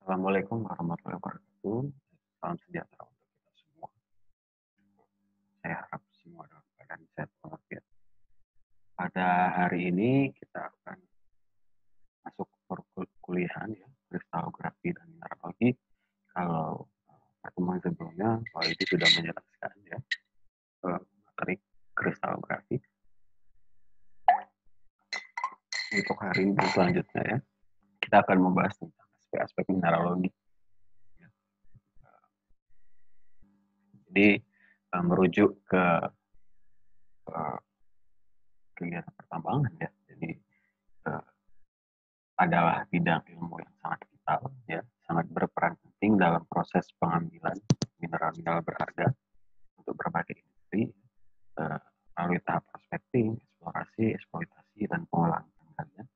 Assalamualaikum warahmatullahi wabarakatuh. Salam sejahtera untuk kita semua. Saya harap semua dalam keadaan sehat walafiat. Pada hari ini kita akan masuk perkuliahan ya, kristalgrafi dan mineralogi. Kalau pertemuan sebelumnya, Pak itu sudah menjelaskan ya materi kristalgrafi. Untuk hari ini selanjutnya ya, kita akan membahas tentang aspek-aspek mineralogi. Jadi merujuk ke kegiatan pertambangan ya. Jadi adalah bidang ilmu yang sangat vital ya, sangat berperan penting dalam proses pengambilan mineral-mineral berharga untuk berbagai industri melalui tahap prospekting, eksplorasi, eksploitasi dan pengolahan tanggalnya.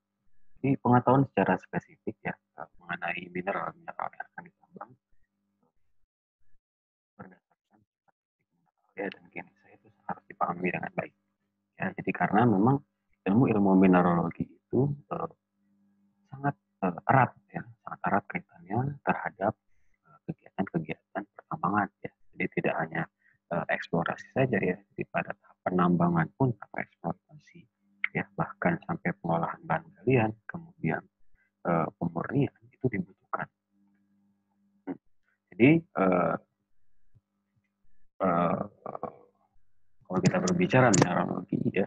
Jadi pengetahuan secara spesifik ya mengenai mineral-mineral yang akan ditambang berdasarkan mineral ya dan genetika itu harus dipahami dengan baik. Ya, jadi karena memang ilmu-ilmu mineralogi itu sangat erat ya, sangat erat kaitannya terhadap kegiatan-kegiatan pertambangan ya. Jadi tidak hanya eksplorasi saja ya, jadi pada tahap penambangan pun atau eksploitasi ya, bahkan sampai pengolahan bahan galian, kemudian pemurnian itu dibutuhkan. Jadi kalau kita berbicara mineralogi ya,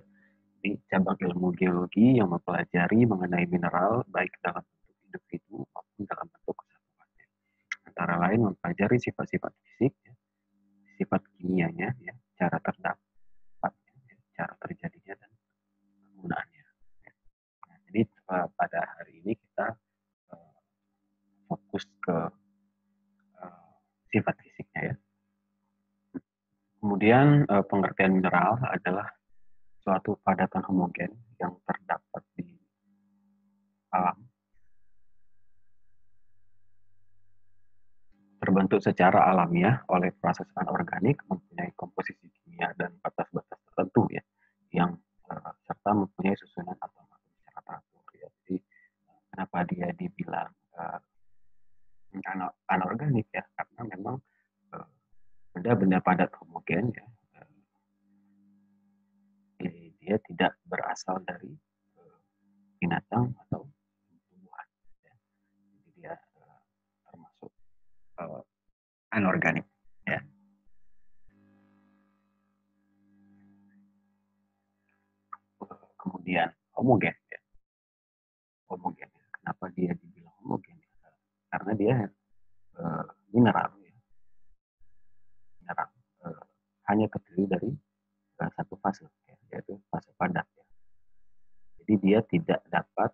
di cabang ilmu geologi yang mempelajari mengenai mineral baik dalam bentuk individu maupun dalam bentuk kesatuan. Antara lain mempelajari sifat-sifat fisik, ya, sifat kimianya, ya, cara terdapatnya, ya, cara terjadinya dan penggunaannya. Ya. Nah, jadi pada hari ini kita fokus ke sifat fisiknya ya. Kemudian pengertian mineral adalah suatu padatan homogen yang terdapat di alam, terbentuk secara alamiah oleh proses anorganik, mempunyai komposisi kimia dan batas-batas tertentu ya, yang serta mempunyai susunan atom-atom secara teratur ya. Jadi kenapa dia dibilang anorganik ya, karena memang benda-benda padat homogen ya, dia tidak berasal dari binatang atau tumbuhan ya. Jadi dia termasuk anorganik ya. Kemudian homogen ya. Homogen ya. Kenapa dia dibilang homogen ya? Karena dia mineral ya. Mineral hanya terdiri dari satu fase ya, yaitu fase padat ya. Jadi dia tidak dapat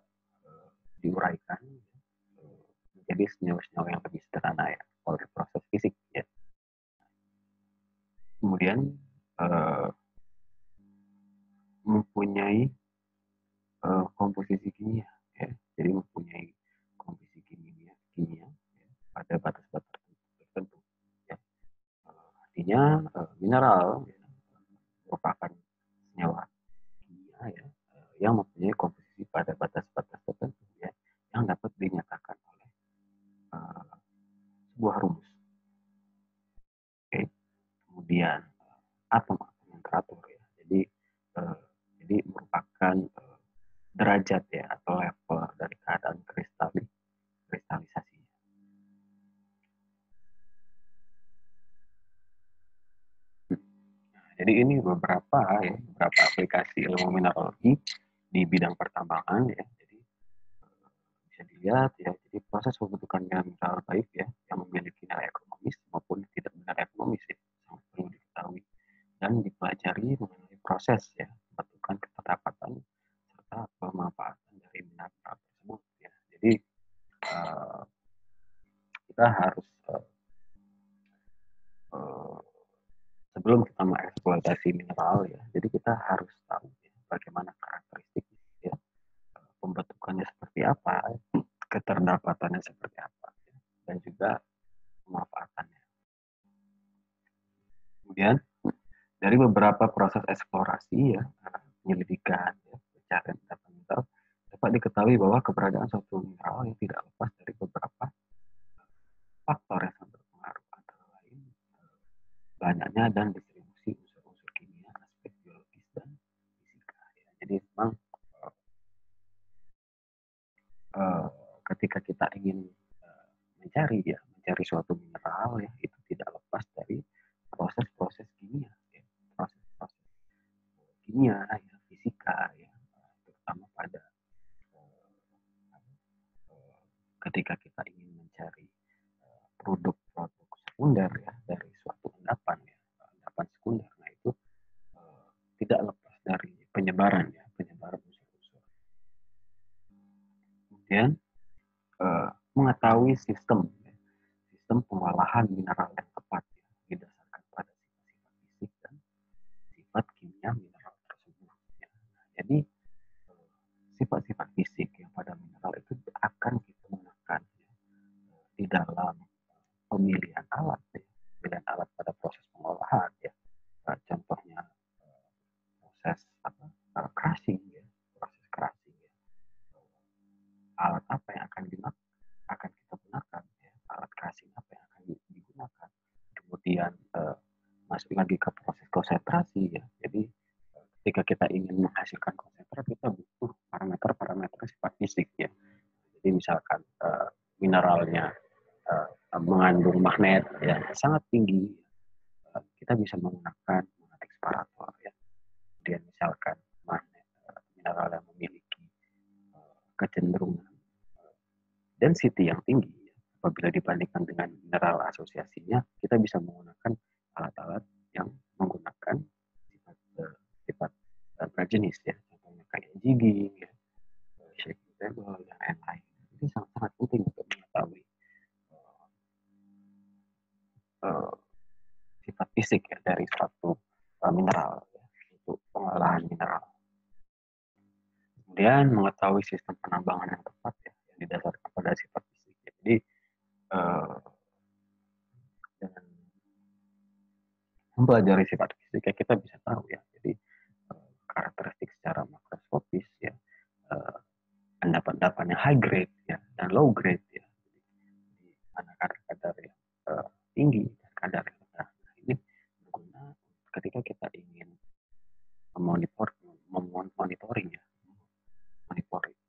diuraikan menjadi senyawa-senyawa yang lebih sederhana ya oleh proses fisik ya. Kemudian mempunyai komposisi kimia ya. Jadi mempunyai komposisi kimia ya, pada batas-batas tertentu ya. Artinya mineral ya, merupakan senyawa kimia ya, yang mempunyai komposisi pada batas-batas tertentu ya, yang dapat dinyatakan oleh sebuah rumus. Oke. Kemudian atom-atom yang teratur ya. Jadi merupakan derajat ya atau level dari keadaan kristalisasi. Jadi ini beberapa aplikasi ilmu mineralogi di bidang pertambangan ya. Jadi bisa dilihat ya. Jadi proses pembentukan mineral baik ya yang memiliki nilai ekonomis maupun tidak bernilai ekonomis ya, sangat perlu diketahui dan dipelajari mengenai proses ya pembentukan keterdapatan serta pemanfaatan dari mineral tersebut ya. Jadi kita harus sebelum kita mengeksploitasi mineral ya, jadi kita harus tahu ya, bagaimana karakteristik ya, pembentukannya seperti apa, keterdapatannya seperti apa, ya, dan juga pemanfaatannya. Kemudian dari beberapa proses eksplorasi ya, penyelidikan, ya, pencarian data mineral, dapat diketahui bahwa keberadaan suatu mineral yang tidak lepas dari beberapa banyaknya dan distribusi unsur-unsur kimia, aspek biologis dan fisika. Ya. Jadi memang eh, ketika kita ingin mencari suatu mineral ya, itu tidak lepas dari proses-proses kimia, ya. Proses-proses kimia, ya, fisika, ya, terutama pada ketika kita ingin mencari produk-produk sekunder ya dari suatu endapan ya, endapan sekunder. Nah itu tidak lepas dari penyebaran ya, penyebaran unsur-unsur. Kemudian mengetahui sistem pengolahan mineral yang tepat ya, didasarkan pada sifat-sifat fisik dan sifat kimia mineral tersebut. Ya. Nah, jadi sifat-sifat fisik yang pada mineral itu akan kita gunakan ya, di dalam pemilihan alat ya, pemilihan alat pada proses pengolahan ya. Contohnya proses crushing ya, proses crushing ya. Alat apa yang akan kita gunakan ya, alat crushing apa yang akan digunakan. Kemudian masuk lagi ke proses konsentrasi ya. Jadi ketika kita ingin menghasilkan konsentrat kita butuh parameter-parameter sifat fisik ya. Jadi misalkan mineralnya mengandung magnet yang sangat tinggi, kita bisa menggunakan magnetic separator ya. Kemudian misalkan magnet mineral yang memiliki kecenderungan density yang tinggi ya. Apabila dibandingkan dengan mineral asosiasinya, kita bisa menggunakan alat-alat yang menggunakan sifat berjenis ya, contohnya kayak jigging ya, shaking table dan lain-lain. Ini sangat-sangat penting untuk mengetahui uh, sifat fisik ya dari suatu mineral ya, untuk pengolahan mineral. Kemudian mengetahui sistem penambangan yang tepat ya, yang didasarkan pada sifat fisik. Ya. Jadi dengan mempelajari sifat fisik ya kita bisa tahu ya. Jadi karakteristik secara makroskopis ya, endapan-endapan yang high grade ya dan low grade ya. Jadi mana kadar-kadar yang tinggi dan kadar yang rendah. Nah, ini berguna ketika kita ingin monitoring ya, monitoring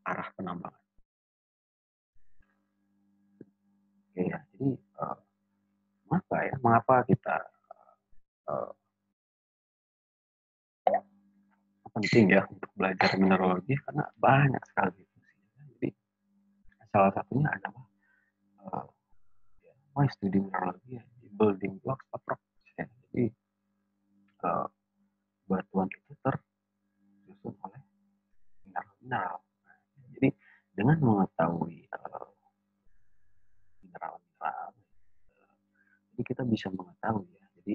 arah penambangan. Oke ya, jadi mengapa kita penting ya untuk belajar mineralogi karena banyak sekali fungsinya. Jadi salah satunya adalah why studi mineralogi ya, building blocks approach ya. Jadi batuan itu tersusun oleh mineral-mineral. Nah, jadi dengan mengetahui mineral-mineral, jadi kita bisa mengetahui ya. Jadi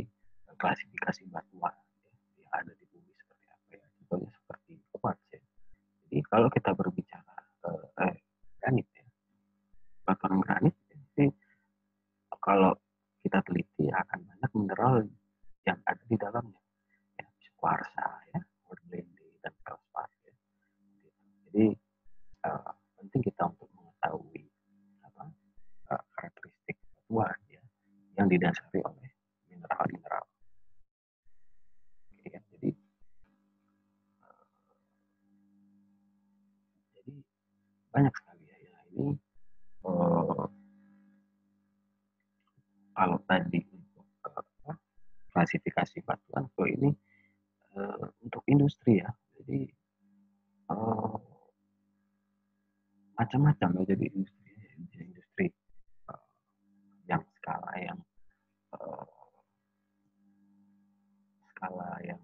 klasifikasi batuan ya, yang ada di bumi seperti apa ya. Contohnya seperti quartz ya. Jadi kalau kita berbicara granit ya, batuan granit ya, jadi kalau kita teliti akan banyak mineral yang ada di dalamnya ya, kuarsa ya, hornblende dan feldspar ya. Jadi penting kita untuk mengetahui karakteristik batuan ya, yang didasari oleh mineral-mineral. Ya, jadi banyak sekali ya. Ini kalau tadi untuk klasifikasi batuan, kalau ini untuk industri ya. Jadi macam-macam ya, jadi industri yang uh, skala yang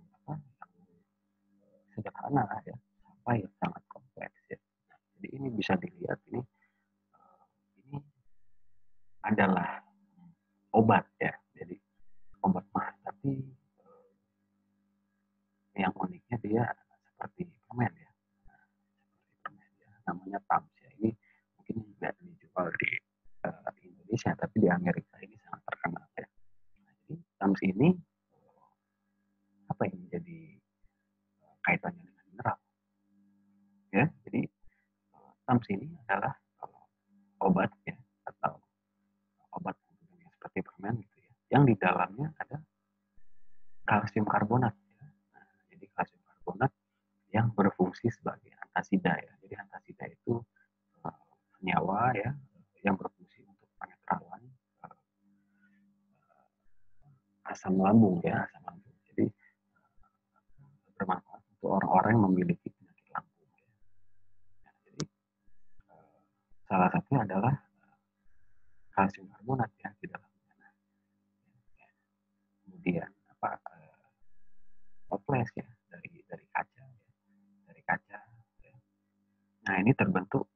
sederhana ya, sampai yang sangat kompleks ya. Nah, jadi ini bisa dilihat ini adalah obat ya. Jadi obat mah, tapi yang uniknya dia seperti permen ya. Nah, seperti permen ya. Namanya TAMS ya. Ini mungkin nggak dijual di Indonesia, tapi di Amerika ini sangat terkenal ya. Nah, jadi TAMS ini apa yang menjadi kaitannya dengan mineral? Ya, jadi TAMS ini adalah obat ya, atau obat seperti permen gitu ya, yang di dalamnya ada kalsium karbonat. Ya. Nah, jadi kalsium karbonat yang berfungsi sebagai antasida ya. Jadi antasida itu senyawa ya yang berfungsi untuk penetralan asam lambung ya, asam lambung. Jadi bermanfaat untuk orang-orang yang memiliki penyakit lambung. Ya. Nah, jadi salah satunya adalah kalsium karbonat ya di dalamnya. Nah, ya. Kemudian apa toples ya dari kaca ya, dari kaca. Ya. Nah ini terbentuk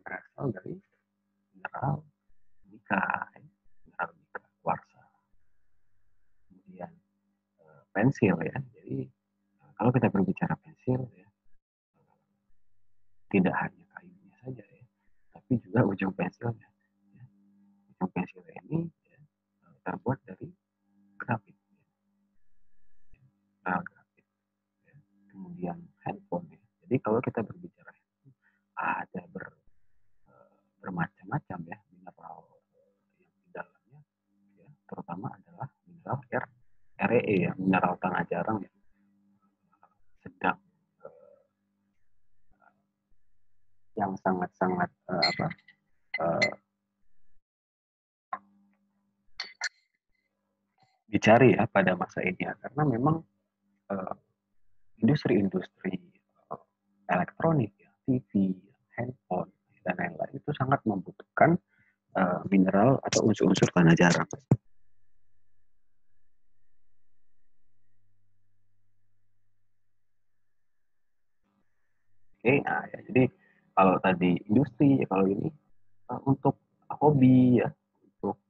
berasal dari mineral mika, ya. Mineral mika, kuarsa. Kemudian pensil ya. Jadi kalau kita berbicara pensil ya, tidak hanya kayunya saja ya, tapi juga ujung pensilnya. Ya. Ujung pensilnya ini ya, terbuat dari grafit, grafit. Ya. Kemudian handphone ya. Jadi kalau kita berbicara handphone, ada bermacam-macam ya mineral yang di dalamnya, ya, terutama adalah mineral REE ya, mineral tanah jarang yang sedang yang sangat-sangat dicari ya pada masa ini ya, karena memang industri-industri elektronik ya, TV, handphone dan lain-lain itu sangat membutuhkan mineral atau unsur-unsur tanah jarang. Oke, nah ya, jadi kalau tadi industri ya, kalau ini untuk hobi ya, untuk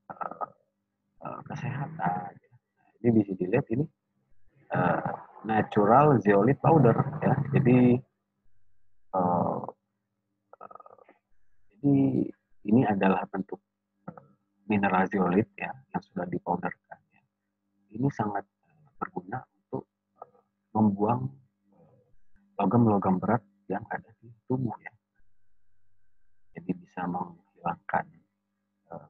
kesehatan. Ya. Nah, ini bisa dilihat ini natural zeolite powder ya. Uh, jadi ini adalah bentuk mineral zeolite ya yang sudah dipowderkan. Ya. Ini sangat berguna untuk membuang logam-logam berat yang ada di tubuh ya. Jadi bisa menghilangkan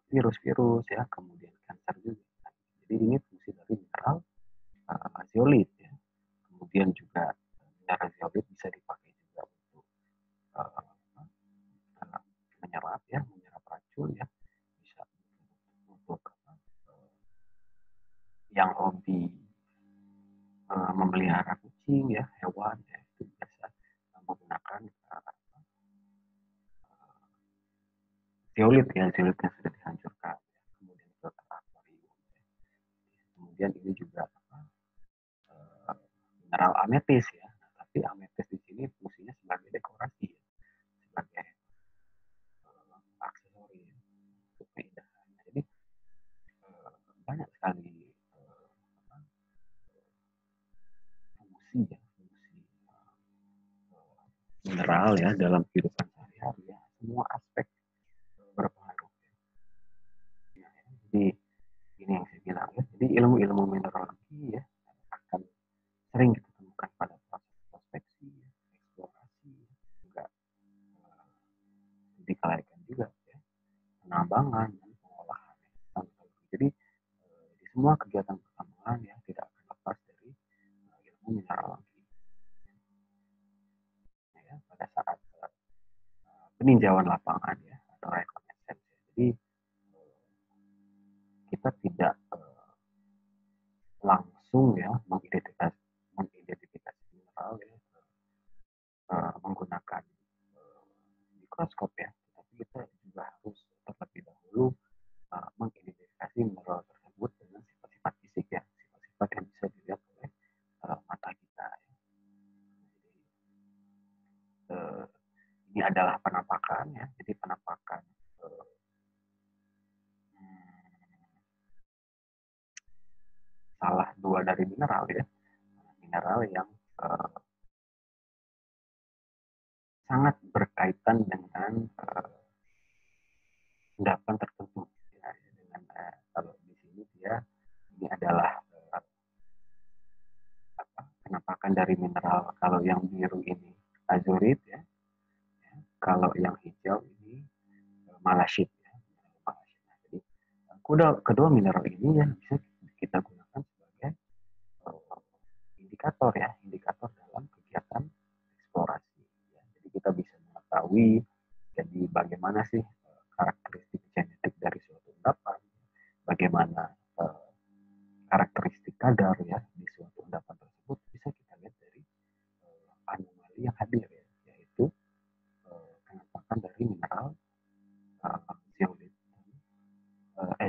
virus-virus ya, kemudian kanker juga. Jadi ini fungsi dari mineral zeolite ya. Kemudian juga mineral zeolite bisa dipakai juga untuk uh, menyerap racun ya, bisa untuk yang hobi memelihara kucing ya, hewan ya, itu biasa menggunakan zeolit ya, zeolit yang sudah dihancurkan ya. Kemudian filter akuarium ya. Kemudian ini juga mineral ametis ya. Nah, tapi ametis di sini fungsinya sebagai dekorasi ya, sebagai aksesori ya, untuk keindahan. Nah, jadi banyak sekali fungsi ya, fungsi mineral ya dalam kehidupan sehari-hari ya. Semua aspek berpengaruh. Ya. Jadi ini yang saya bilang ya. Jadi ilmu-ilmu mineralogi ya akan sering kita temukan pada proses prospeksi, ya, eksplorasi, ya, juga studi kelayakan juga ya, penambangan dan pengolahan. Ya. Jadi di semua kegiatan pertambangan ya tidak akan lepas dari ilmu mineralogi. Ya, pada saat peninjauan lapangan ya atau reconnaissance. Ya. Jadi kita tidak langsung ya mengidentifikasi mineral ya menggunakan mikroskop ya, tapi kita juga harus terlebih dahulu mengidentifikasi mineral tersebut dengan sifat-sifat fisik ya, sifat-sifat yang bisa dilihat oleh mata kita. Ya. Jadi, ini adalah penampakan ya, jadi penampakan salah dua dari mineral ya, mineral yang sangat berkaitan dengan endapan tertentu ya, dengan kalau di sini dia ini adalah penampakan dari mineral. Kalau yang biru ini azurit ya, kalau yang hijau ini malasit ya. kedua mineral ini yang bisa kita gunakan sebagai indikator ya, indikator dalam kegiatan eksplorasi. Ya. Jadi kita bisa mengetahui jadi bagaimana sih karakteristik genetik dari suatu endapan, bagaimana karakteristik kadar ya di suatu endapan tersebut bisa kita lihat dari anomali yang hadir ya, yaitu penampakan dari mineral zeolit,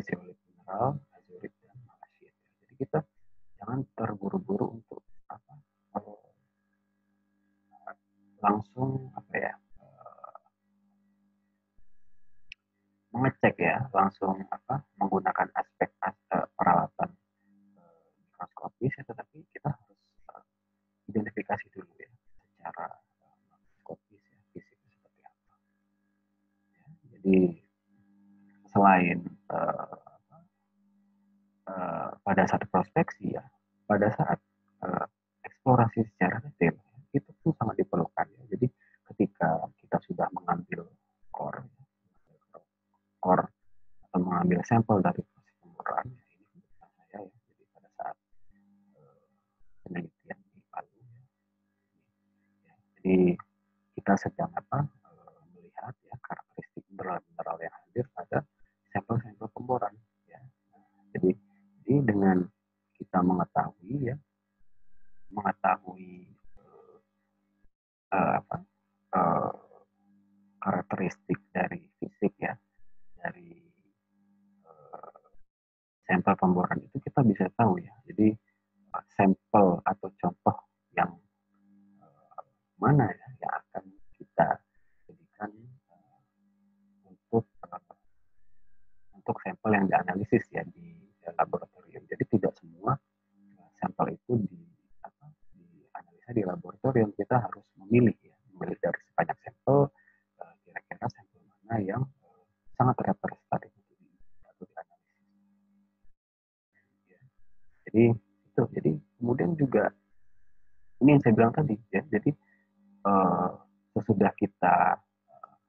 zeolit mineral, azurit dan malasit. Jadi kita jangan terburu-buru untuk apa langsung apa ya mengecek ya, langsung apa menggunakan aspek peralatan mikroskopis ya, tetapi kita harus identifikasi dulu ya secara mikroskopis ya fisiknya seperti apa. Ya, jadi selain pada saat prospeksi ya, pada saat eksplorasi secara detail itu pun sangat diperlukan ya. Jadi ketika kita sudah mengambil core, core atau mengambil sampel dari proses pemuraan, ya, ini kebetulan saya ya. Jadi pada saat penelitian di Palu, ya, jadi kita sedang apa melihat ya karakteristik mineral-mineral yang hadir pada sampel-sampel pemboran. Ya. Jadi dengan kita mengetahui ya mengetahui apa uh, karakteristik dari fisik ya dari sampel pemboran itu kita bisa tahu ya. Jadi sampel atau contoh yang mana ya yang akan kita jadikan untuk untuk sampel yang dianalisis ya di laboratorium. Jadi tidak semua sampel itu dianalisa di laboratorium. Kita harus memilih ya, memilih dari sebanyak sampel kira-kira sampel mana yang sangat representatif untuk dianalisis. Ya. Jadi kemudian juga ini yang saya bilang tadi ya. Jadi sesudah kita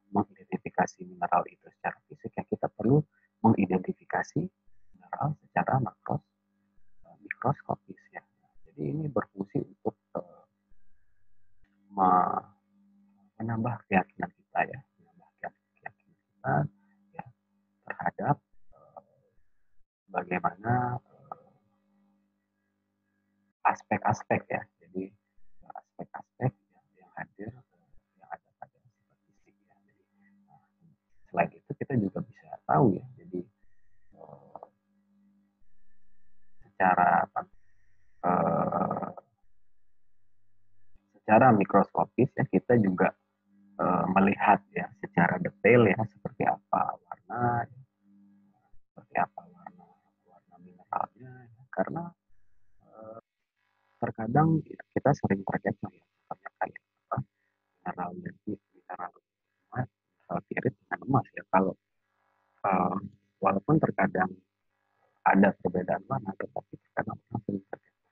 mengidentifikasi mineral itu secara fisik ya kita perlu mengidentifikasi mineral secara mikroskopis ya. Jadi ini berfungsi untuk menambah keyakinan kita ya, menambah keyakinan kita ya terhadap bagaimana aspek-aspek ya. Jadi aspek-aspek yang hadir yang ada pada sifat fisik ya. Jadi, selain itu kita juga bisa tahu ya. Jadi secara secara mikroskopis ya kita juga melihat ya secara detail ya seperti apa warna ya, seperti apa warna warna mineralnya ya. Karena terkadang ya, kita sering terkecoh ya misalnya kayak apa mineral mineral emas mineral pirit dengan emas ya kalau uh, walaupun terkadang ada perbedaan warna tetapi terkadang orang sering terkecoh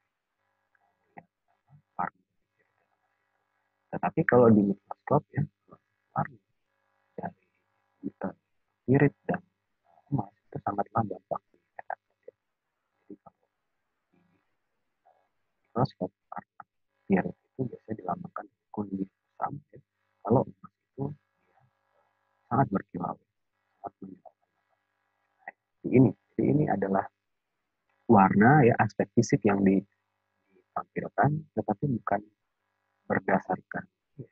warna. Tetapi kalau di mikroskop ya warna dari mineral pirit dan emas itu sangatlah gampang dilihat. Jadi kalau di mikroskop warna pirit itu biasanya dilambangkan kuning kusam ya. Kalau emas itu ya, sangat berkilau, sangat menyilaukan. Jadi ini adalah warna ya aspek fisik yang ditampilkan, tetapi bukan berdasarkan ya,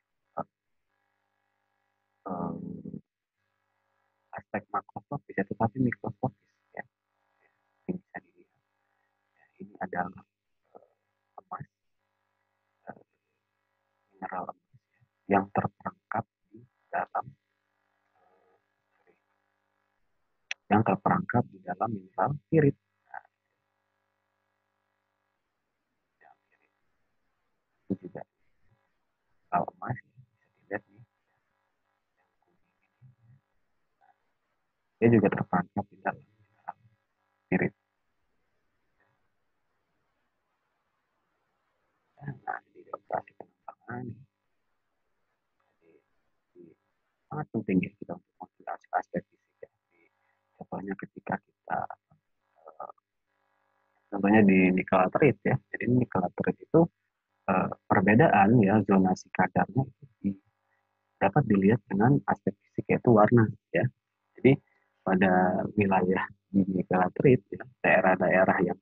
um, aspek makroskopis ya, tetapi mikroskopis ya. Ini bisa dilihat. Ya, ini adalah emas, uh, mineral emas ya, yang terperangkap di dalam mineral pirit. Nah, yang pirit itu juga mineral emas ya, bisa dilihat nih. Dia juga terperangkap di dalam mineral pirit. Nah, di operasi pengembangan jadi sangat penting ya kita untuk menjelaskan aspek fisik ya. Contohnya ketika kita contohnya di nikel ya. Jadi nikel itu perbedaan ya zonasi kadarnya itu dapat dilihat dengan aspek fisik yaitu warna ya. Jadi pada wilayah di nikel ya, daerah-daerah yang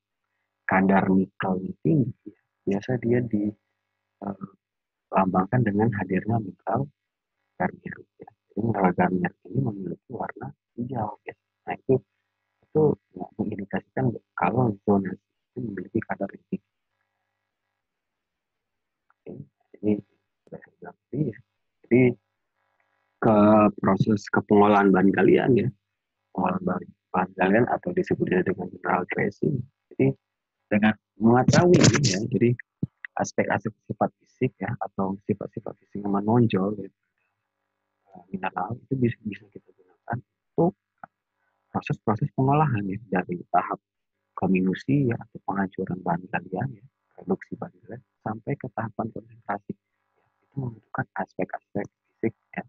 kadar nikelnya tinggi, biasa dia dilambangkan dengan hadirnya mineral garnier. Ya. Jadi mineral garnier ini memiliki warna hijau. Ya. Nah itu mengindikasikan kalau zona itu memiliki kadar yang tinggi. Oke. Jadi sudah saya bilang tadi ya. Jadi ke proses kepengolahan bahan galian ya, pengolahan bahan galian atau disebutnya dengan mineral tracing. Jadi dengan mengetahui ya, jadi aspek-aspek sifat fisik ya atau sifat-sifat fisik yang menonjol ya, mineral itu bisa kita gunakan untuk proses-proses pengolahan ya dari tahap kominusi ya atau penghancuran bahan galian ya, reduksi bahan galian sampai ke tahapan konsentrasi. Ya, itu membutuhkan aspek-aspek fisik ya,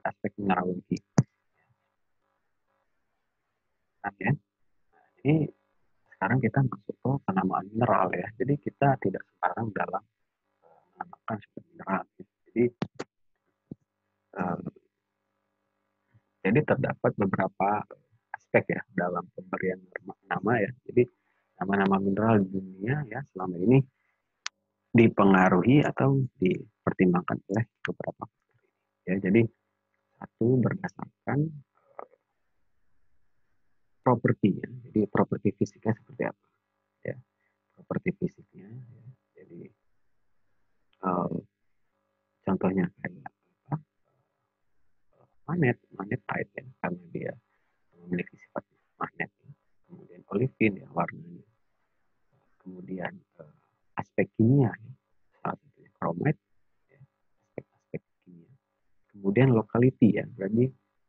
aspek mineralogi. Nah, ya. Jadi sekarang kita masuk ke penamaan mineral ya. Jadi kita tidak sembarang dalam menamakan sebuah mineral. Jadi uh, jadi terdapat beberapa aspek ya dalam pemberian nama ya. Jadi nama-nama mineral di dunia ya selama ini dipengaruhi atau dipertimbangkan oleh beberapa faktor. Ya, jadi satu berdasarkan propertinya. Jadi properti fisiknya seperti apa? Ya, properti fisiknya. Ya. Jadi uh, contohnya kayak apa? Magnetite ya, karena dia memiliki sifat magnet. Ya. Kemudian olivin ya warnanya. Kemudian aspek kimia ya. Salah satunya chromite ya, aspek-aspek kimia. Kemudian locality ya,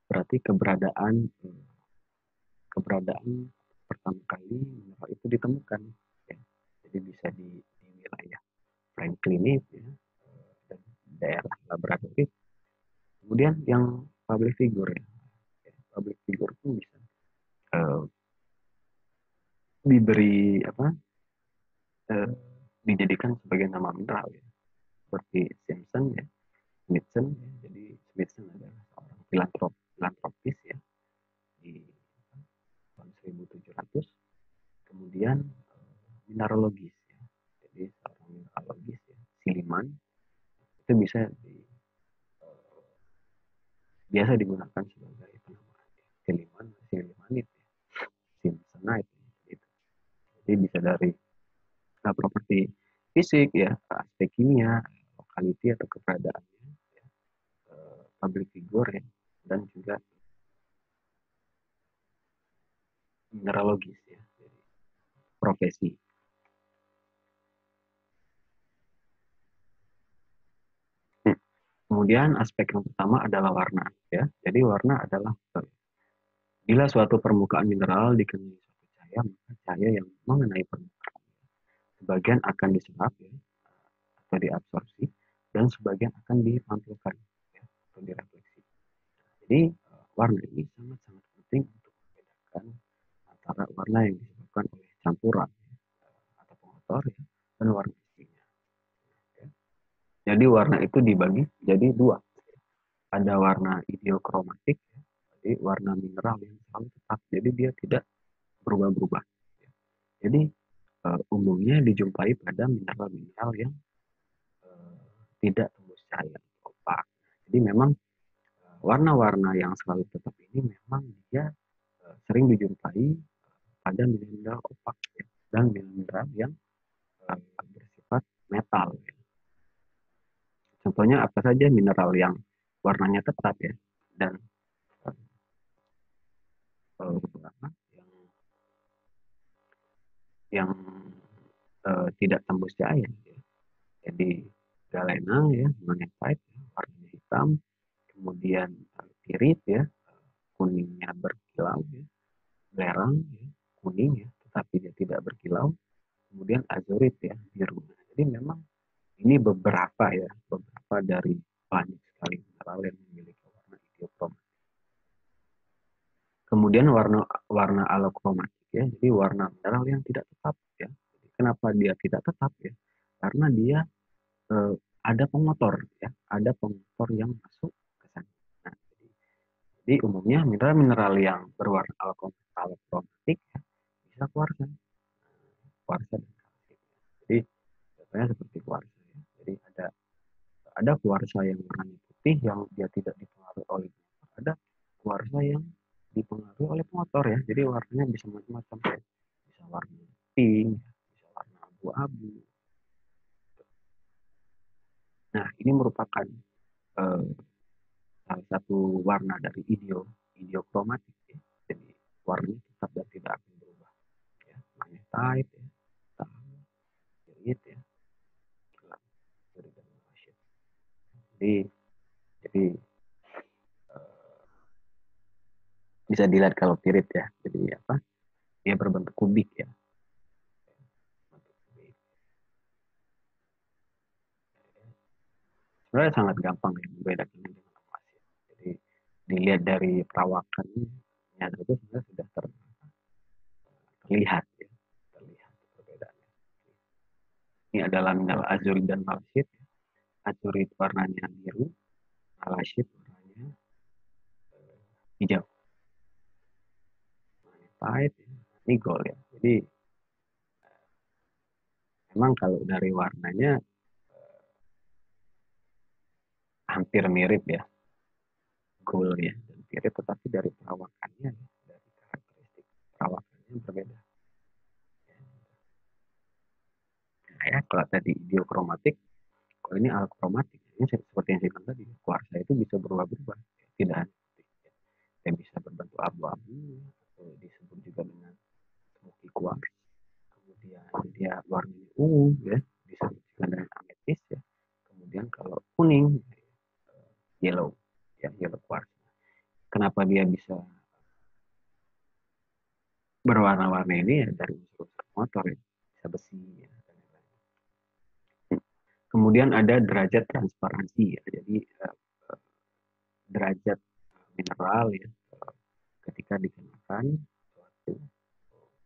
berarti keberadaan pertama kali mineral itu ditemukan ya. Jadi bisa di wilayah Franklin ya, dan daerah Labrador. Kemudian yang public figure ya, public figure pun bisa uh, diberi apa uh, dijadikan sebagai nama mineral ya, seperti Simpson ya, Smithson ya. Jadi Smithson adalah seorang filantropis ya di tahun 1700. Kemudian mineralogis ya. Jadi seorang mineralogis ya, Silliman itu biasa digunakan sebagai penamaan ya. Sillimanite ya, Simpsonite ya, gitu. Jadi bisa dari properti fisik ya, aspek kimia, lokality atau keberadaannya, ya, public figure ya, dan juga mineralogis ya, jadi profesi. Kemudian aspek yang pertama adalah warna ya. Jadi warna adalah bila suatu permukaan mineral dikenai suatu cahaya, maka cahaya yang mengenai permukaan sebagian akan diserap ya, atau diabsorpsi dan sebagian akan dipantulkan ya, atau direfleksi. Jadi warna ini sangat-sangat penting untuk membedakan antara warna yang disebabkan oleh campuran ya, atau pengotor ya, dan warna aslinya. Ya. Jadi warna itu dibagi jadi dua. Ada warna ideokromatik, ya, jadi warna mineral yang selalu tetap, jadi dia tidak berubah-ubah. Ya. Jadi umumnya dijumpai pada mineral-mineral yang tidak tembus cahaya, opak. Jadi memang warna-warna yang selalu tetap ini memang dia sering dijumpai pada mineral opak ya, dan mineral yang bersifat metal. Ya. Contohnya apa saja mineral yang warnanya tetap ya dan apa, yang tidak tembus cahaya. Ya. Jadi galena ya, magnetite ya, warnanya hitam, kemudian pirit ya, kuningnya berkilau ya, belerang ya, kuning ya, tetapi dia tidak berkilau. Kemudian azurit ya, biru. Jadi memang ini beberapa dari banyak sekali mineral yang memiliki warna ideokromatik. Kemudian warna alokromatik ya, jadi warna mineral yang tidak tetap ya. kenapa dia tidak tetap ya? Karena dia ada pengotor ya, ada pengotor yang masuk ke sana. Nah, jadi umumnya mineral-mineral yang berwarna alkromatik ya, bisa kuarsa, kuarsa dan kalsit. Jadi contohnya seperti kuarsa ya. Jadi ada kuarsa yang warnanya putih yang dia tidak dipengaruhi oleh pengotor. Ada kuarsa yang dipengaruhi oleh pengotor ya. Jadi warnanya bisa macam-macam ya. Bisa warna pink, bisa warna abu-abu. Nah, ini merupakan eh, salah satu warna dari ideokromatik ya. Jadi warnanya tetap dan tidak akan berubah ya. Magnetite ya, pirit ya, gelap, biru dan malaysia. Jadi bisa dilihat kalau pirit ya. Jadi apa? Dia berbentuk kubik ya. Sebenarnya sangat gampang ya membedakan dengan emas ya. Jadi dilihat dari perawakannya itu sebenarnya sudah terlihat ya, terlihat perbedaannya. Ini adalah mineral azurit dan malachite. Azurit warnanya biru, malachite warnanya hijau. Magnetite, ini gold ya. Jadi memang kalau dari warnanya hampir mirip ya, gold ya dan pirit, tetapi dari perawakannya, dari karakteristik perawakannya berbeda. Nah ya, kalau tadi diokromatik, kalau ini alkromatik, ini seperti yang saya bilang tadi, kuarsa itu bisa berubah-ubah, tidak hanya putih, ya. Bisa berbentuk abu-abu, atau disebut juga dengan smoky quartz. Kemudian dia warnanya ungu, ya, disebut juga dengan ametis, ya. Kemudian kalau kuning, yellow, ya, yellow quartz. Kenapa dia bisa berwarna-warni ini ya dari unsur motor ya, bisa besi ya, dan lain-lain. Kemudian ada derajat transparansi ya. Jadi derajat mineral ya ketika dikenakan suatu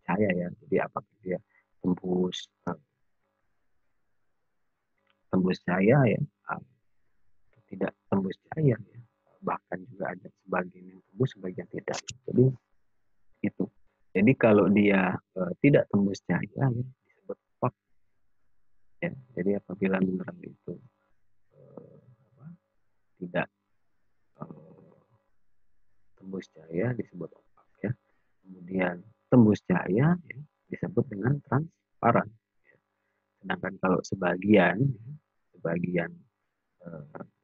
cahaya ya. Jadi apakah dia tembus tembus cahaya ya, atau tidak tembus cahaya ya. Bahkan juga ada sebagian yang tembus, sebagian tidak. Jadi itu. Jadi kalau dia tidak tembus cahaya ya, disebut opaque ya. Jadi apabila mineral itu tidak tembus cahaya disebut opak ya. Kemudian tembus cahaya ya, disebut dengan transparan. Ya. Sedangkan kalau sebagian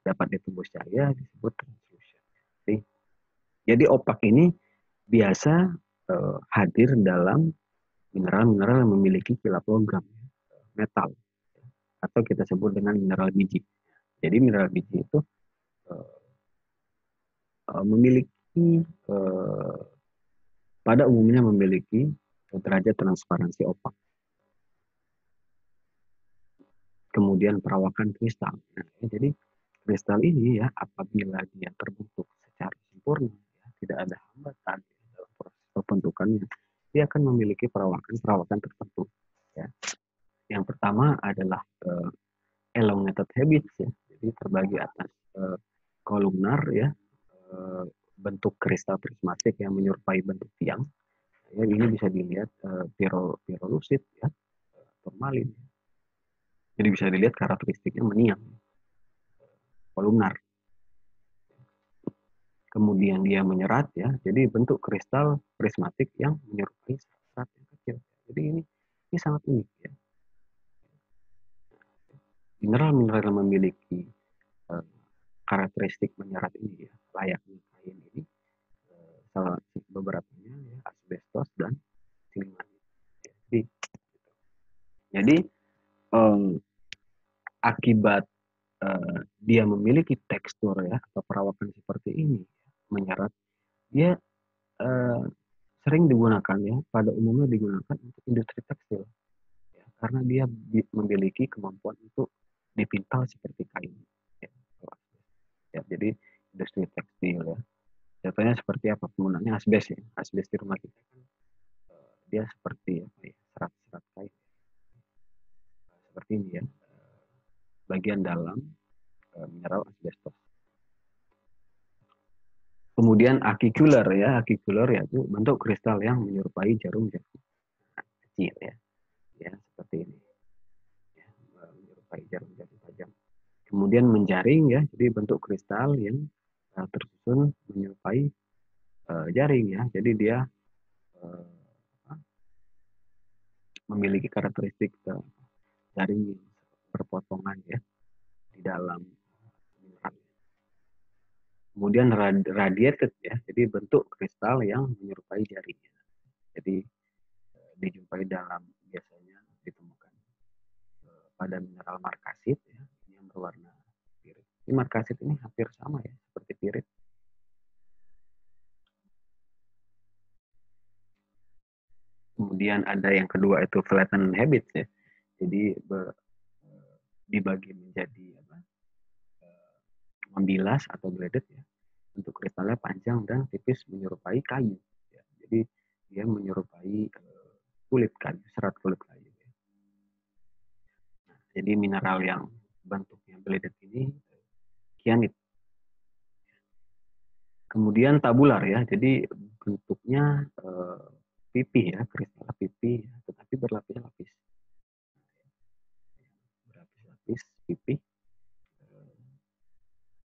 dapat ditembus cahaya disebut translucent. Jadi opak ini biasa hadir dalam mineral-mineral yang memiliki kilap logam, metal, atau kita sebut dengan mineral biji. Jadi mineral biji itu memiliki pada umumnya memiliki derajat transparansi opak. Kemudian perawakan kristal. Nah, jadi kristal ini ya apabila dia terbentuk secara sempurna, ya, tidak ada hambatan dalam proses pembentukannya, dia akan memiliki perawakan tertentu. Ya. Yang pertama adalah elongated habits, ya. Jadi terbagi atas kolumnar ya, bentuk kristal prismatik yang menyerupai bentuk tiang. Ya, ini bisa dilihat pirolusit ya, turmalin. Jadi bisa dilihat karakteristiknya meniang, kolumnar. Kemudian dia menyerat ya, jadi bentuk kristal prismatik yang menyerupai serat yang kecil. Jadi ini sangat unik ya. Mineral-mineral yang memiliki karakteristik menyerat ini ya, layaknya kain ini, salah beberapanya ya, asbestos dan silimanit. Jadi akibat dia memiliki tekstur ya atau perawakan seperti ini menyerat, dia sering digunakan ya, pada umumnya digunakan untuk industri tekstil ya, karena dia memiliki kemampuan untuk dipintal seperti kain ya. Ya, jadi industri tekstil ya, contohnya seperti apa penggunaannya asbes ya, asbes di rumah kita kan dia seperti apa ya, serat-serat kain. seperti ini ya, bagian dalam mineral asbestos. Kemudian akikuler ya, akikuler yaitu bentuk kristal yang menyerupai jarum jam kecil ya, ya seperti ini, ya, menyerupai jarum jam tajam. Kemudian menjaring ya, jadi bentuk kristal yang tersusun menyerupai jaring ya, jadi dia memiliki karakteristik jaring yang berpotongan ya di dalam mineral. Kemudian radiated ya, jadi bentuk kristal yang menyerupai jaring. Jadi dijumpai dalam biasanya ditemukan pada mineral markasit ya, yang berwarna pirit. Ini markasit ini hampir sama ya seperti pirit. Kemudian ada yang kedua itu flattened habits ya. Jadi dibagi menjadi membilas atau bladed ya. Bentuk kristalnya panjang dan tipis menyerupai kayu. Ya. Jadi dia menyerupai kulit kayu, serat kulit kayu. Ya. Nah, jadi mineral yang bentuknya bladed ini kianit. Kemudian tabular ya, jadi bentuknya pipih ya, kristal pipih, tetapi berlapis-lapis. Berlapis-lapis pipih.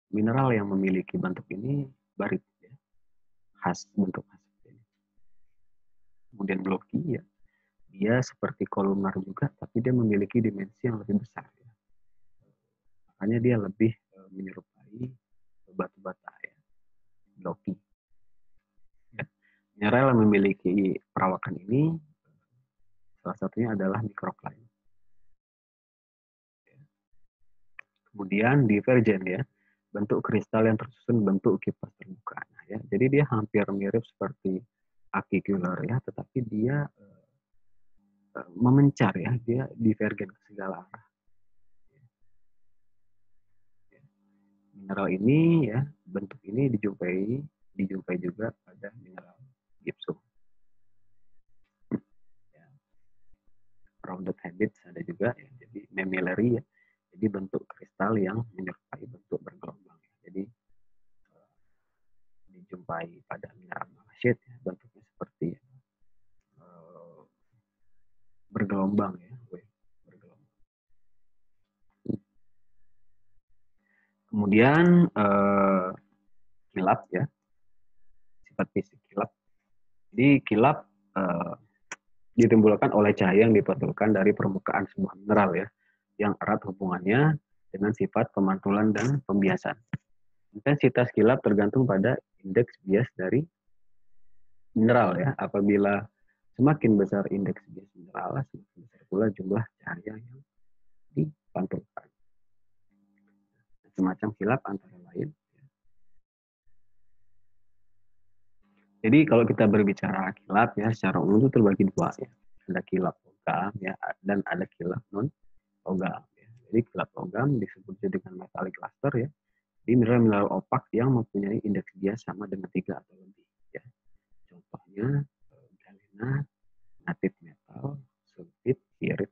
Mineral yang memiliki bentuk ini barit ya, khas bentuk khas. Kemudian blocky ya, dia seperti kolumnar juga, tapi dia memiliki dimensi yang lebih besar. Ya. Makanya dia lebih menyerupai batu bata ya, blocky. Ya. Mineral yang memiliki perawakan ini salah satunya adalah microcline. Kemudian divergen ya, bentuk kristal yang tersusun bentuk kipas terbuka. Nah, ya, jadi dia hampir mirip seperti akikuler ya, tetapi dia memencar ya, dia divergen ke segala arah. Mineral ini ya, bentuk ini dijumpai juga pada mineral gypsum. Ya. Rounded habits ada juga ya, jadi mammillary ya, jadi bentuk kristal yang menyerupai bentuk bergelombang. Ya. Jadi dijumpai pada mineral malachite ya, bentuknya seperti bergelombang ya, bergelombang. Kemudian kilap ya, sifat fisik kilap. Jadi kilap ditimbulkan oleh cahaya yang dipantulkan dari permukaan sebuah mineral ya, yang erat hubungannya dengan sifat pemantulan dan pembiasan. Intensitas kilap tergantung pada indeks bias dari mineral ya. Apabila semakin besar indeks bias mineral, semakin besar pula jumlah cahaya yang dipantulkan. Semacam kilap antara lain. Jadi kalau kita berbicara kilap ya, secara umum itu terbagi dua ya. Ada kilap logam ya, dan ada kilap non logam. Ya. Jadi kilap logam disebut dengan metallic luster ya. Jadi mineral-mineral opak yang mempunyai indeks bias sama dengan 3 atau lebih. Ya. Contohnya galena, natif metal, sulfit, pirit,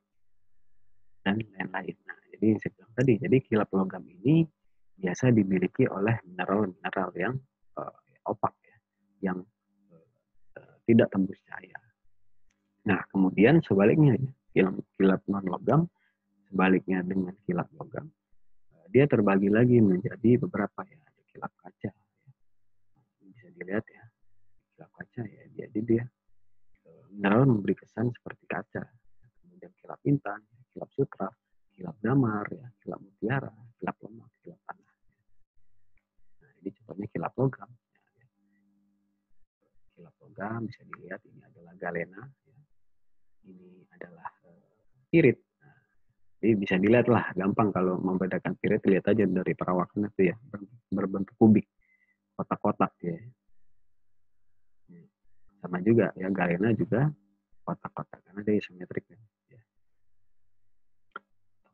dan lain-lain. Nah, jadi yang saya bilang tadi, jadi kilap logam ini biasa dimiliki oleh mineral-mineral yang opak ya, yang tidak tembus cahaya. Nah, kemudian sebaliknya ya, kilap non logam sebaliknya dengan kilap logam, dia terbagi lagi menjadi beberapa ya, ada kilap kaca. Ya. Bisa dilihat ya, kilap kaca ya, jadi dia mineral memberi kesan seperti kaca. Kemudian kilap intan, kilap sutra, kilap damar, ya, kilap mutiara, kilap lemak, kilap tanah. Nah, ini contohnya kilap logam. Ya. Kilap logam bisa dilihat ini adalah galena, ya. Ini adalah pirit. Nah, jadi bisa dilihat lah, gampang kalau membedakan pirit, lihat aja dari perawakan itu ya, berbentuk kubik, kotak-kotak ya. Sama juga ya, galena juga kotak-kotak karena dia isometrik ya.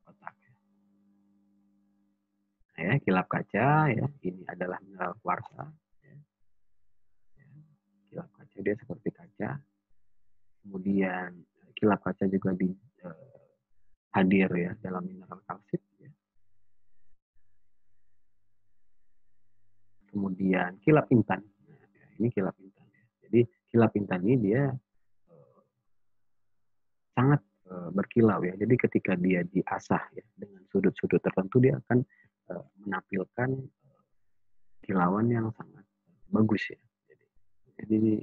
Kotak. Nah, ya, kilap kaca ya, ini adalah mineral kuarsa. Ya. Kilap kaca dia seperti kaca. Kemudian kilap kaca juga hadir ya dalam mineral kalsit ya. Kemudian kilap intan. Nah, ini kilap intan ya. Jadi kilap intan ini dia sangat berkilau ya. Jadi ketika dia diasah ya dengan sudut-sudut tertentu dia akan menampilkan kilauan yang sangat bagus ya. Jadi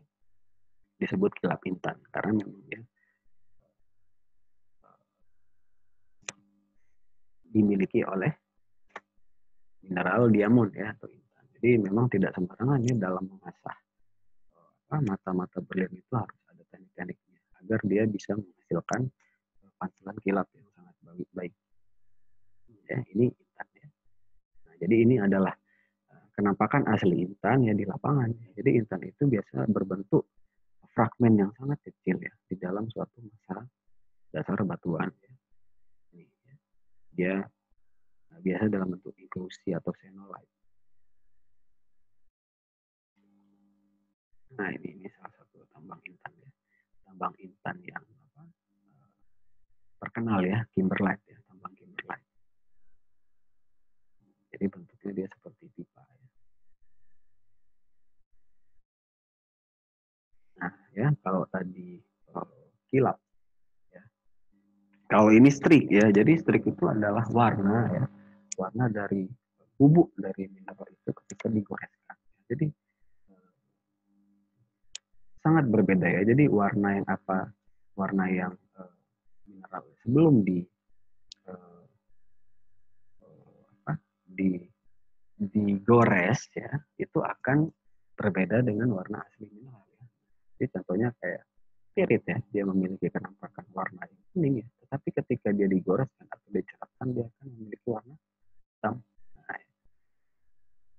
disebut kilap intan karena memang ya dimiliki oleh mineral diamond ya atau intan. Jadi memang tidak sembarangan ya dalam mengasah mata-mata berlian itu harus ada teknik-tekniknya agar dia bisa menghasilkan pantulan kilap yang sangat baik. Ya, ini intan ya. Nah, jadi ini adalah kenampakan asli intan ya di lapangan. Jadi intan itu biasa berbentuk fragmen yang sangat kecil ya di dalam suatu massa dasar batuan. Ya. Ini, ya. Dia biasa dalam bentuk inklusi atau xenolite. Nah ini salah satu tambang intan ya, tambang intan yang terkenal ya, kimberlite ya, tambang kimberlite. Jadi bentuknya dia seperti pipa ya. Nah ya kalau tadi kilap ya, kalau ini strik ya, jadi strik itu adalah warna ya, warna dari bubuk dari mineral itu ketika digoreskan. Jadi sangat berbeda ya. Jadi warna yang apa? Warna yang mineral sebelum uh, apa, digores ya, itu akan berbeda dengan warna asli mineral ya. Jadi contohnya kayak pirit ya, dia memiliki kenampakan warna yang kuning ya, tetapi ketika dia digoreskan atau dicerahkan dia akan memiliki warna hitam. Nah,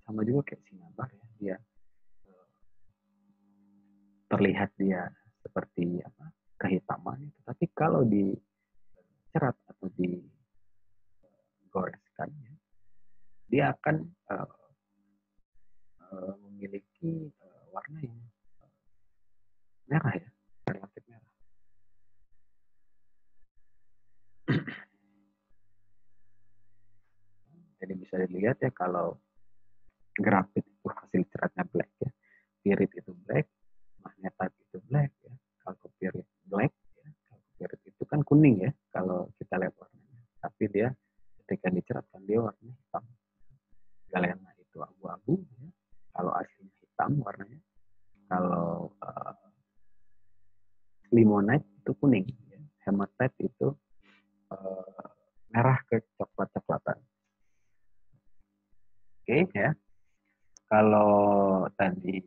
sama juga kayak sinabar ya, dia terlihat dia seperti apa kehitaman, tetapi kalau dicerat atau digoreskan ya, dia akan memiliki warna yang merah ya, relatif merah. Jadi bisa dilihat ya kalau grafit itu hasil ceratnya black ya, pirit itu black, magnetite itu black ya, kalau pirit black ya, kalau pirit itu kan kuning ya kalau kita lihat warnanya, tapi dia ketika diceratkan dia warnanya hitam. Galena itu abu-abu ya, kalau aslinya hitam warnanya, kalau limonite itu kuning ya. Hematite itu merah ke coklat-coklatan. Oke ya, kalau tadi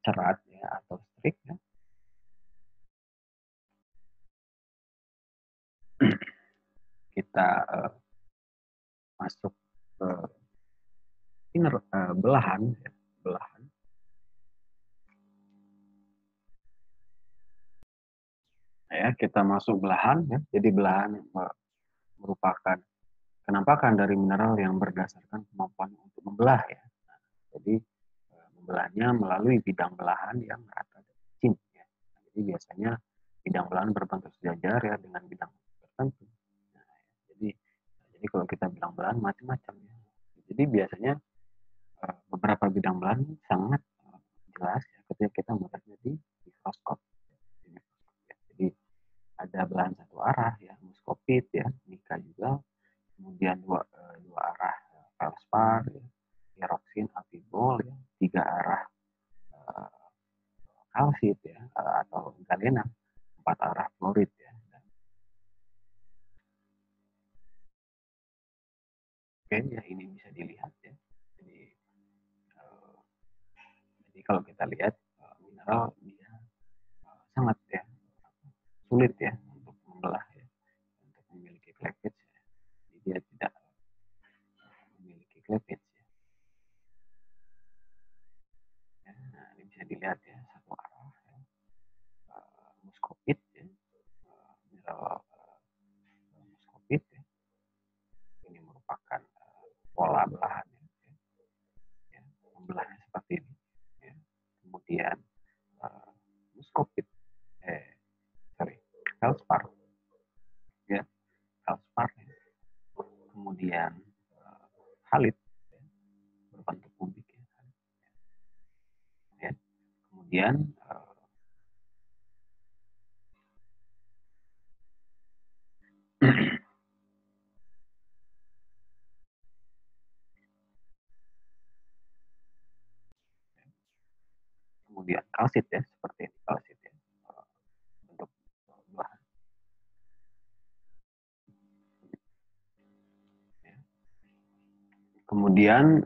cerat ya atau strik ya, kita masuk ke inner belahan ya, belahan ya, kita masuk belahan ya. Jadi belahan merupakan kenampakan dari mineral yang berdasarkan kemampuan untuk membelah ya. Nah, jadi membelahnya melalui bidang belahan yang rata dan licin ya. Nah, jadi biasanya bidang belahan berbentuk sejajar ya dengan bidang tertentu. Nah, jadi kalau kita bilang belahan macam-macam ya. Jadi biasanya beberapa bidang belahan sangat jelas ya, ketika kita melihatnya di mikroskop. Jadi ada belahan satu arah ya, muskopit ya, nika juga, kemudian dua arah feldspar, ya, piroksin, apibol, ya, tiga arah kalsit ya, atau galena, empat arah fluorid ya. Oke, ya ini bisa dilihat ya. Jadi, jadi kalau kita lihat mineral dia sangat ya sulit ya untuk membelah ya, untuk memiliki cleavage ya. Jadi dia tidak memiliki cleavage ya. Nah, ini bisa dilihat ya satu arah ya. Muskopit ya, mineral muskopit ya. Ini merupakan pola belahan ya. Ya, membelahnya seperti ini. Ya. Kemudian muskopit, sorry, feldspar halid, ya, berbentuk kubik ya. Ya. Kemudian kemudian kalsit ya, seperti ini kalsit ya, bentuk buah. Ya. Kemudian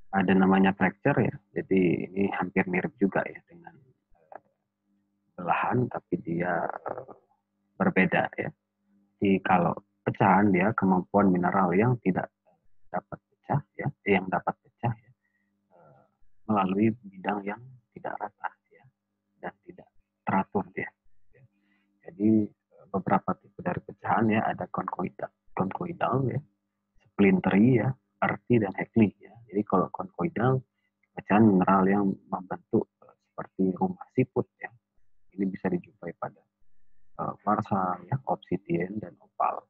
ada namanya fracture ya, jadi ini hampir mirip juga ya dengan belahan, tapi dia berbeda ya. Jadi kalau pecahan dia kemampuan mineral yang tidak dapat pecah ya, yang dapat pecah ya, melalui bidang yang tidak rata ya, dan tidak teratur dia. Ya. Jadi beberapa tipe dari pecahan ya, ada konkoidal ya, splintery ya, earthy dan heckly ya. Jadi kalau konkoidal, pecahan mineral yang membentuk seperti rumah siput ya, ini bisa dijumpai pada varsa ya, obsidian dan opal.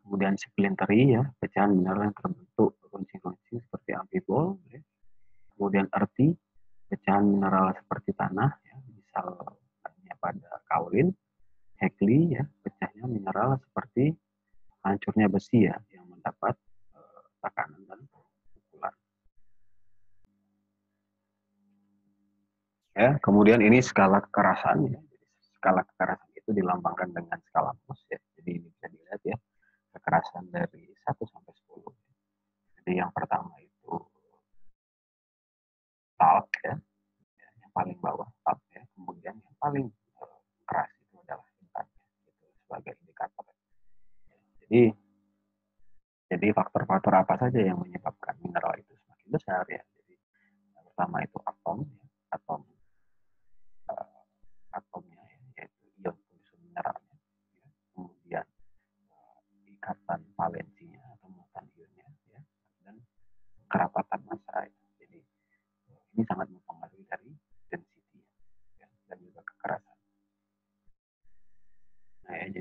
Kemudian splintery ya, pecahan mineral yang terbentuk runcing-runcing seperti amphibole ya. Kemudian earthy, pecahan mineral seperti tanah ya, misalnya pada kaolin. Heckly ya, pecahnya mineral seperti hancurnya besi ya, yang mendapat tekanan dan pukulan. Ya, kemudian ini skala kekerasan ya. Jadi, skala kekerasan itu dilambangkan dengan skala Mohs ya. Jadi ini bisa dilihat ya, kekerasan dari 1 sampai 10. Jadi yang pertama itu talk ya, yang paling bawah talk ya. Kemudian yang paling keras itu adalah intan ya, itu sebagai indikator. Jadi faktor-faktor apa saja yang menyebabkan mineral itu semakin besar ya. Jadi yang pertama itu atom ya, uh, atomnya ya, yaitu ion khusus mineralnya ya. Kemudian ikatan valensinya atau muatan ionnya ya, dan kerapatan massa ya. Jadi ini sangat mempengaruhi dari density ya, dan juga kekerasan. Nah ya,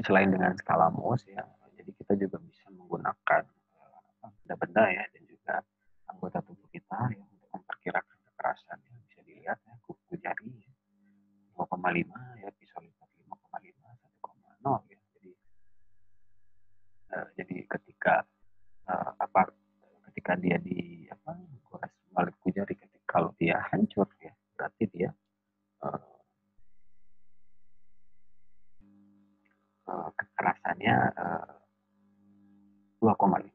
selain dengan skala Mohs ya, jadi kita juga bisa menggunakan benda-benda ya, dan juga anggota tubuh kita ya, untuk memperkirakan kekerasan ya. Bisa dilihat ya, kuku jari ya, 2,5 ya, pisau lipat 5,5, 1,0 ya. Jadi ketika dia di gores balik jari, ketika kalau dia hancur ya, berarti dia uh, kekerasannya 2,5 ya.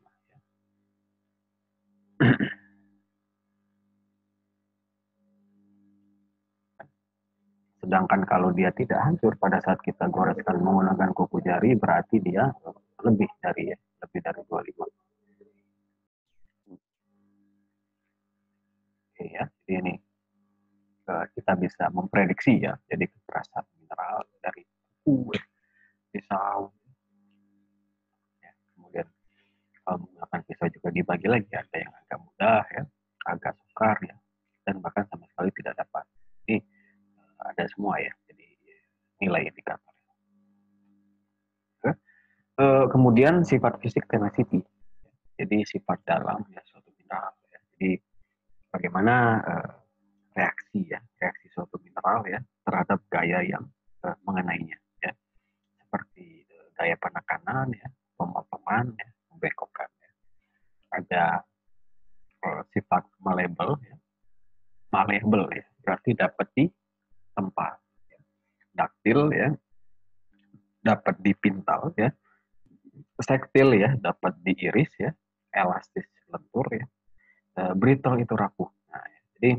Sedangkan kalau dia tidak hancur pada saat kita goreskan menggunakan kuku jari, berarti dia lebih dari 25. Oke ya, jadi ini kita bisa memprediksi ya, jadi kekerasan mineral dari kuku, pisau. Ya. Kemudian menggunakan pisau juga dibagi lagi, ada yang agak mudah ya, agak sukar ya, dan bahkan sama sekali tidak dapat. Ini ada semua ya, jadi nilai indikator. Kemudian sifat fisik tenacity, jadi sifat dalam ya suatu mineral ya. Jadi bagaimana reaksi suatu mineral ya terhadap gaya yang mengenainya ya, seperti gaya penekanan ya, pemotongan ya, pembengkokan ya. Ada sifat malleable ya, berarti dapat ditempa ya. Daktil ya, dapat dipintal ya, sektil ya, dapat diiris ya, elastis lentur ya, brittle itu rapuh. Nah, ya. Jadi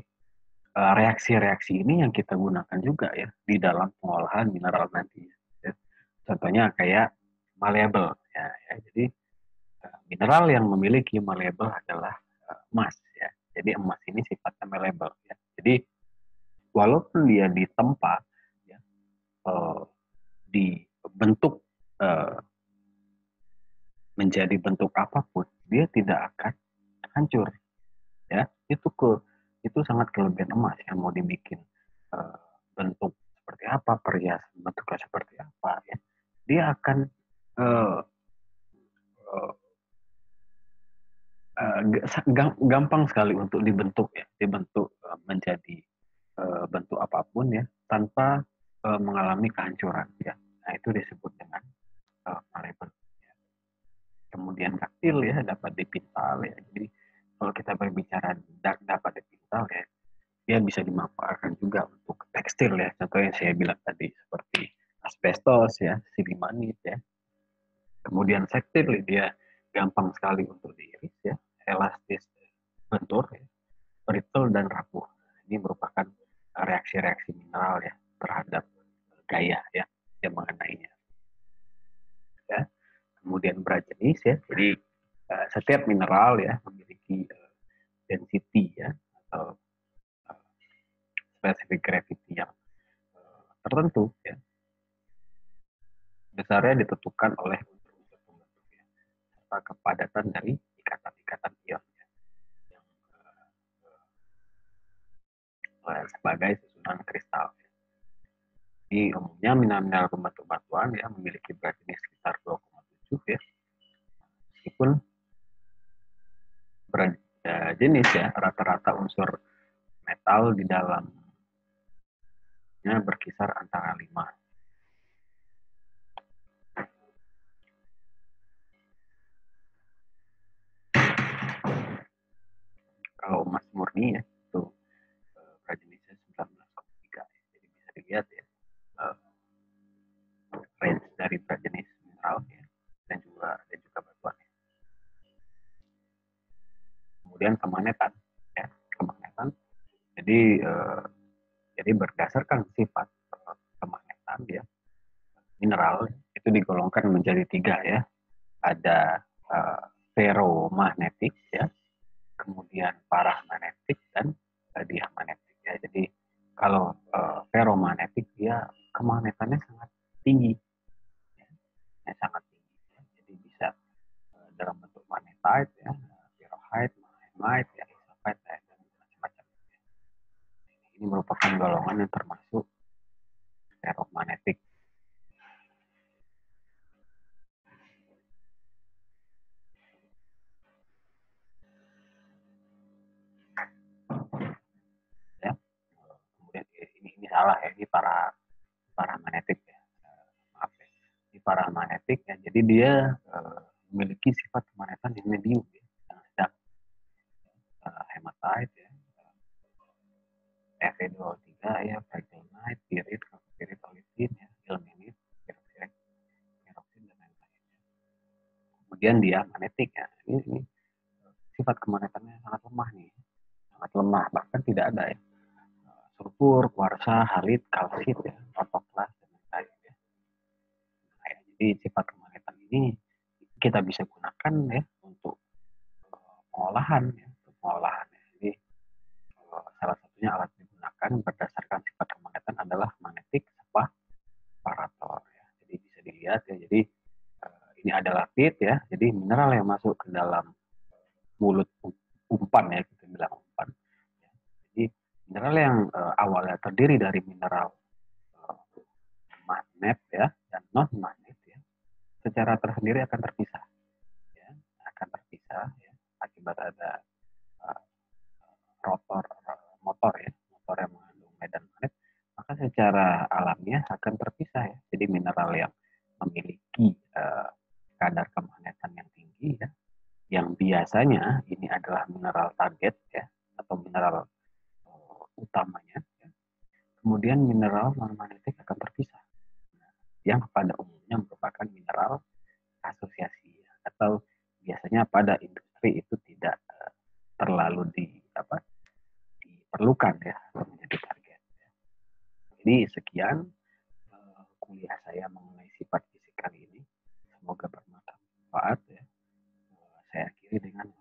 reaksi-reaksi ini yang kita gunakan juga ya di dalam pengolahan mineral nanti ya. Contohnya kayak malleable ya, ya. Jadi mineral yang memiliki malleable adalah emas ya. Jadi emas ini sifatnya malleable ya. Jadi walaupun dia ditempa ya, dibentuk menjadi bentuk apapun, dia tidak akan hancur ya. Itu sangat kelebihan emas yang mau dibikin bentuk seperti apa, perhiasan bentuknya seperti apa ya, dia akan eh, eh, gampang sekali untuk dibentuk ya, dibentuk menjadi bentuk apapun ya, tanpa mengalami kehancuran ya. Nah itu disebut dengan malleable. Kemudian taktil ya, dapat dipintal ya. Jadi kalau kita berbicara dapat dipintal ya, dia bisa dimanfaatkan juga untuk tekstil ya. Contoh yang saya bilang tadi seperti asbestos ya, silimanit ya. Kemudian sektil dia gampang sekali untuk diiris ya, elastis, bentur ya, brittle dan rapuh. Ini merupakan reaksi-reaksi mineral ya terhadap gaya ya yang mengenainya. Ya. Kemudian berat jenis ya, jadi setiap mineral ya memiliki density ya atau uh, specific gravity yang tertentu ya, besarnya ditentukan oleh unsur-unsur pembentuknya serta kepadatan dari ikatan-ikatan ion ya, yang sebagai susunan kristal. Jadi umumnya mineral-mineral pembentuk batuan ya memiliki berat jenis sekitar 2,7 ya, meskipun berat jenis ya rata-rata unsur metal di dalamnya berkisar antara 5. Kalau emas murni ya itu berat jenisnya 19,3 ya. Jadi bisa dilihat ya uh, range dari berat jenis mineral ya, dan juga batuan ya. Kemudian kemagnetan ya, kemagnetan. Jadi jadi berdasarkan sifat kemagnetan ya, mineral itu digolongkan menjadi 3 ya. Ada ferromagnetik ya, kemudian paramagnetik dan diamagnetik ya. Jadi kalau ferromagnetik dia kemagnetannya sangat tinggi, ya, sangat tinggi. Ya. Jadi bisa dalam bentuk magnetite ya, ferrite, mahemite, ya, isopite ya, dan macam-macam. Ini merupakan golongan yang termasuk ferromagnetik. Ya. Kemudian ini salah ya, ini paramagnetik ya. Maaf ya. Ini paramagnetik ya. Jadi dia memiliki sifat kemagnetan yang medium ya, yang sedang. Hematite ya, Fe2O3 ya, fraggilnite, pirit, pirit olivin ya, ilmenite, piroksid, piroksid dan lain-lain. Kemudian dia magnetik ya. Ini sifat kemagnetannya sangat lemah nih, sangat lemah, bahkan tidak ada ya. Sulfur, kuarsa, halit, kalsit ya, ortoklas dan lain-lain ya. Nah, ya. Jadi sifat kemagnetan ini kita bisa gunakan ya untuk pengolahan ya, untuk pengolahan ya. Jadi salah satunya alat digunakan berdasarkan sifat kemagnetan adalah magnetic separator ya. Jadi bisa dilihat ya. Jadi ini adalah pit ya. Jadi mineral yang masuk ke dalam mulut umpan ya, kita bilang umpan. Ya. Jadi mineral yang awalnya terdiri dari mineral magnet ya dan non magnet ya, secara tersendiri akan terpisah ya, akan terpisah ya akibat ada uh, rotor motor ya, motor yang mengandung medan magnet, maka secara alamiah akan terpisah ya. Jadi mineral yang memiliki kadar kemagnetan yang tinggi ya, yang biasanya ini adalah mineral target ya atau mineral utamanya ya. Kemudian mineral non magnetik akan terpisah, yang pada umumnya merupakan mineral asosiasi ya, atau biasanya pada industri itu tidak terlalu diperlukan ya menjadi target. Jadi sekian kuliah saya mengenai sifat fisik kali ini. Semoga bermanfaat ya. Saya akhiri dengan